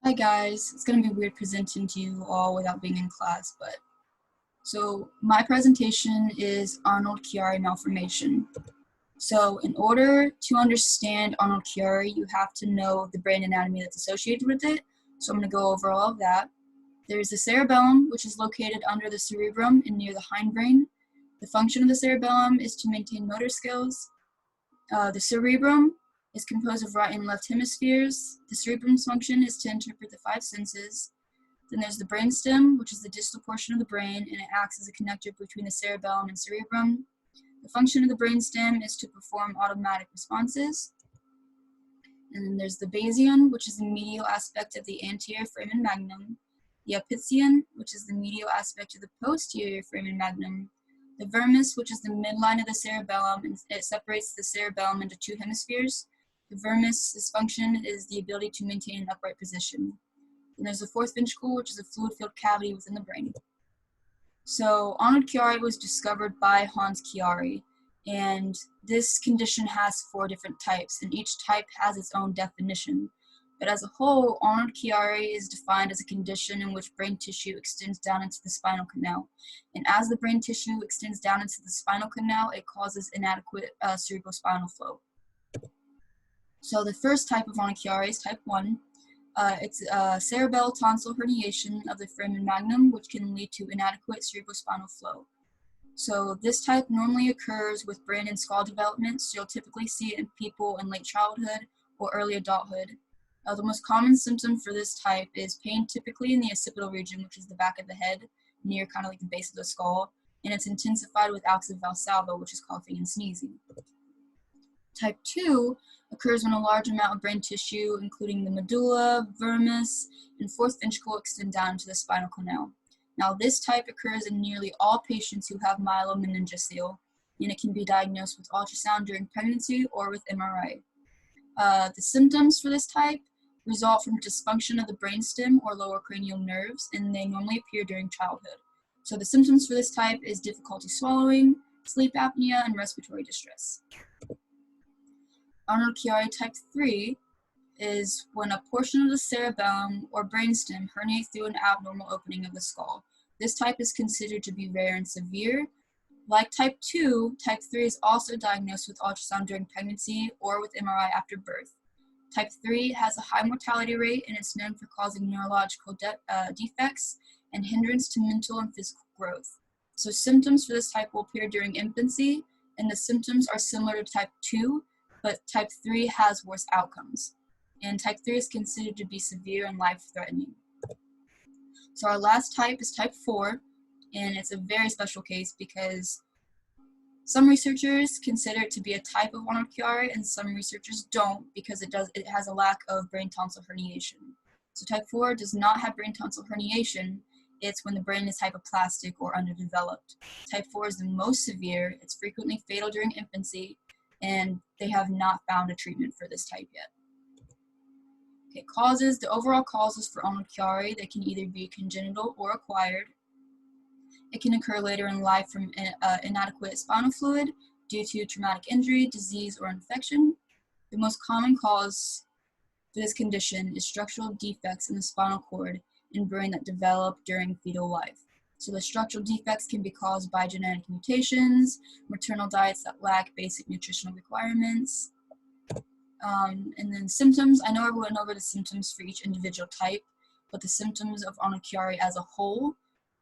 Hi guys, it's going to be weird presenting to you all without being in class, so my presentation is Arnold-Chiari malformation. So in order to understand Arnold-Chiari, you have to know the brain anatomy that's associated with it. So I'm going to go over all of that. There's the cerebellum, which is located under the cerebrum and near the hindbrain. The function of the cerebellum is to maintain motor skills. The cerebrum is composed of right and left hemispheres. The cerebrum's function is to interpret the five senses. Then there's the brainstem, which is the distal portion of the brain, and it acts as a connector between the cerebellum and cerebrum. The function of the brainstem is to perform automatic responses. And then there's the basion, which is the medial aspect of the anterior foramen magnum. The apicium, which is the medial aspect of the posterior foramen magnum. The vermis, which is the midline of the cerebellum, and it separates the cerebellum into two hemispheres. The vermis's function is the ability to maintain an upright position. And there's the fourth ventricle, which is a fluid-filled cavity within the brain. So Arnold-Chiari was discovered by Hans Chiari, and this condition has 4 different types, and each type has its own definition. But as a whole, Arnold-Chiari is defined as a condition in which brain tissue extends down into the spinal canal. And as the brain tissue extends down into the spinal canal, it causes inadequate cerebrospinal flow. So the first type of Arnold-Chiari is type 1. It's cerebellar tonsil herniation of the foramen magnum, which can lead to inadequate cerebrospinal flow. So this type normally occurs with brain and skull development, so you'll typically see it in people in late childhood or early adulthood. The most common symptom for this type is pain, typically in the occipital region, which is the back of the head, near kind of like the base of the skull, and it's intensified with acts of Valsalva, which is coughing and sneezing. Type 2 occurs when a large amount of brain tissue, including the medulla, vermis, and fourth ventricle, extend down into the spinal canal. Now, this type occurs in nearly all patients who have myelomeningocele, and it can be diagnosed with ultrasound during pregnancy or with MRI. The symptoms for this type result from dysfunction of the brainstem or lower cranial nerves, and they normally appear during childhood. So the symptoms for this type is difficulty swallowing, sleep apnea, and respiratory distress. Arnold-Chiari type 3 is when a portion of the cerebellum or brainstem herniates through an abnormal opening of the skull. This type is considered to be rare and severe. Like type 2, type 3 is also diagnosed with ultrasound during pregnancy or with MRI after birth. Type 3 has a high mortality rate, and it's known for causing neurological defects and hindrance to mental and physical growth. So symptoms for this type will appear during infancy, and the symptoms are similar to type 2, but type 3 has worse outcomes. And type 3 is considered to be severe and life-threatening. So our last type is type 4, and it's a very special case because some researchers consider it to be a type of Arnold-Chiari, and some researchers don't because it has a lack of brain tonsil herniation. So type 4 does not have brain tonsil herniation. It's when the brain is hypoplastic or underdeveloped. Type 4 is the most severe. It's frequently fatal during infancy, and they have not found a treatment for this type yet. Okay, causes. The overall causes for Arnold-Chiari, they can either be congenital or acquired. It can occur later in life from inadequate spinal fluid due to traumatic injury, disease, or infection. The most common cause for this condition is structural defects in the spinal cord and brain that develop during fetal life. So the structural defects can be caused by genetic mutations, maternal diets that lack basic nutritional requirements. And then symptoms, I know I went over the symptoms for each individual type, but the symptoms of Arnold-Chiari as a whole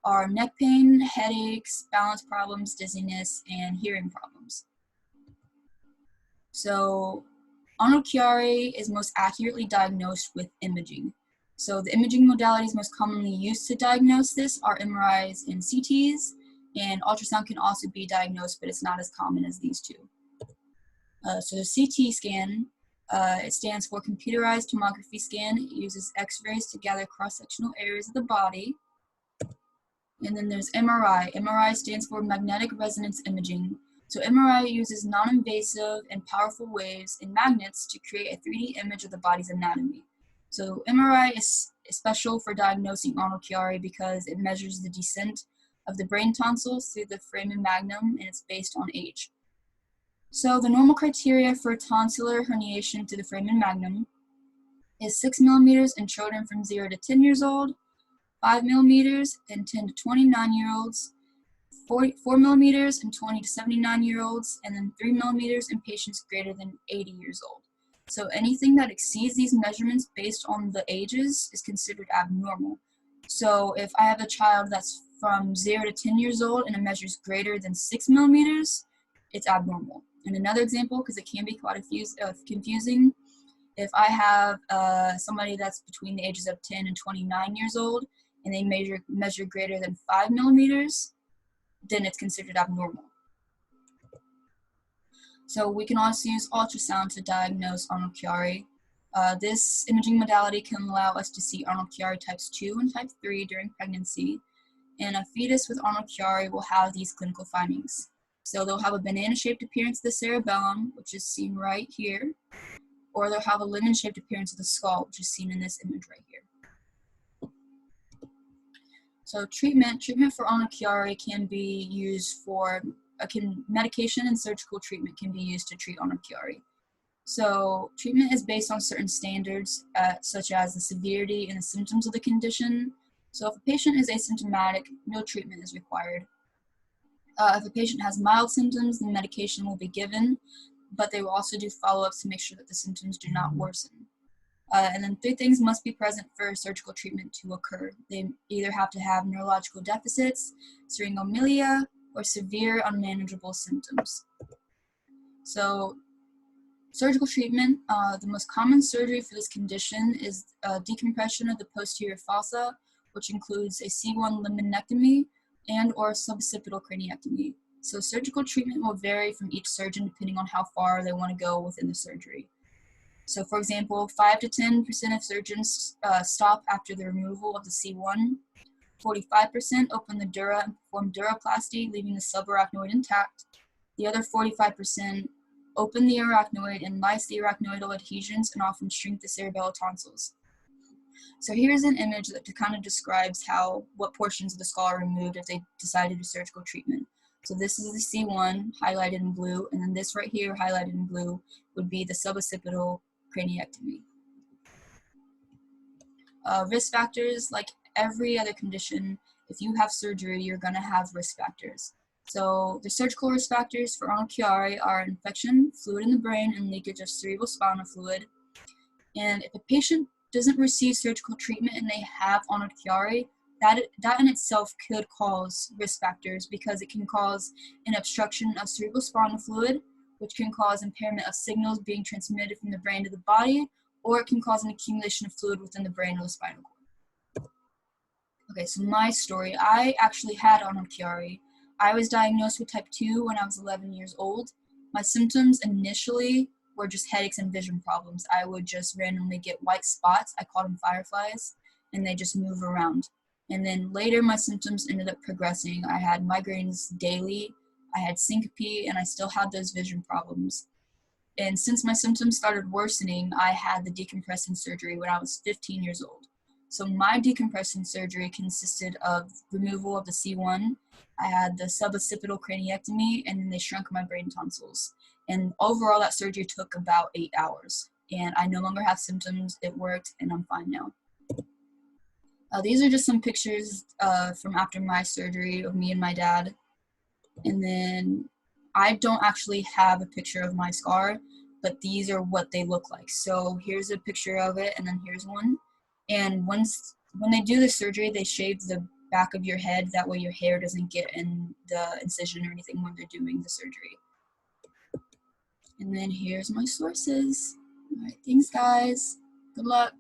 are neck pain, headaches, balance problems, dizziness, and hearing problems. So Arnold-Chiari is most accurately diagnosed with imaging. So the imaging modalities most commonly used to diagnose this are MRIs and CTs, and ultrasound can also be diagnosed, but it's not as common as these two. So the CT scan, it stands for computerized tomography scan. It uses X-rays to gather cross-sectional areas of the body. And then there's MRI. MRI stands for magnetic resonance imaging. So MRI uses non-invasive and powerful waves and magnets to create a 3D image of the body's anatomy. So MRI is special for diagnosing Arnold-Chiari because it measures the descent of the brain tonsils through the foramen magnum, and it's based on age. So the normal criteria for tonsillar herniation to the foramen magnum is 6 millimeters in children from 0 to 10 years old, 5 millimeters in 10 to 29-year-olds, 4 millimeters in 20 to 79-year-olds, and then 3 millimeters in patients greater than 80 years old. So anything that exceeds these measurements based on the ages is considered abnormal. So if I have a child that's from 0 to 10 years old and it measures greater than 6 millimeters, it's abnormal. And another example, because it can be quite confusing, if I have somebody that's between the ages of 10 and 29 years old and they measure greater than 5 millimeters, then it's considered abnormal. So we can also use ultrasound to diagnose Arnold-Chiari. This imaging modality can allow us to see Arnold-Chiari types 2 and type 3 during pregnancy, and a fetus with Arnold-Chiari will have these clinical findings. So they'll have a banana-shaped appearance of the cerebellum, which is seen right here, or they'll have a lemon-shaped appearance of the skull, which is seen in this image right here. So treatment for Arnold-Chiari can be used for, medication and surgical treatment can be used to treat Arnold-Chiari. So treatment is based on certain standards, such as the severity and the symptoms of the condition. So if a patient is asymptomatic, no treatment is required. If a patient has mild symptoms, then medication will be given, but they will also do follow-ups to make sure that the symptoms do not worsen. And then 3 things must be present for surgical treatment to occur. They either have to have neurological deficits, syringomyelia, or severe unmanageable symptoms. So surgical treatment, the most common surgery for this condition is decompression of the posterior fossa, which includes a C1 laminectomy and or suboccipital craniectomy. So surgical treatment will vary from each surgeon depending on how far they want to go within the surgery. So for example, 5 to 10% of surgeons stop after the removal of the C1, 45% open the dura and perform duroplasty, leaving the subarachnoid intact. The other 45% open the arachnoid and lyse the arachnoidal adhesions and often shrink the cerebellar tonsils. So here's an image that kind of describes what portions of the skull are removed if they decide to do surgical treatment. So this is the C1 highlighted in blue, and then this right here highlighted in blue would be the suboccipital craniectomy. Risk factors, like every other condition, if you have surgery, you're going to have risk factors. So the surgical risk factors for Arnold-Chiari are infection, fluid in the brain, and leakage of cerebrospinal fluid. And if a patient doesn't receive surgical treatment and they have Arnold-Chiari, that in itself could cause risk factors because it can cause an obstruction of cerebrospinal fluid, which can cause impairment of signals being transmitted from the brain to the body, or it can cause an accumulation of fluid within the brain or the spinal cord. Okay, so my story, I actually had Arnold-Chiari. I was diagnosed with type 2 when I was 11 years old. My symptoms initially were just headaches and vision problems. I would just randomly get white spots, I call them fireflies, and they just move around. And then later my symptoms ended up progressing. I had migraines daily, I had syncope, and I still had those vision problems. And since my symptoms started worsening, I had the decompressing surgery when I was 15 years old. So my decompressing surgery consisted of removal of the C1, I had the suboccipital craniectomy, and then they shrunk my brain tonsils. And overall that surgery took about 8 hours. And I no longer have symptoms, it worked, and I'm fine now. These are just some pictures from after my surgery of me and my dad. And then I don't actually have a picture of my scar, but these are what they look like. So here's a picture of it, and then here's one. And when they do the surgery, they shave the back of your head. That way your hair doesn't get in the incision or anything when they're doing the surgery. And then here's my sources. All right, thanks guys. Good luck.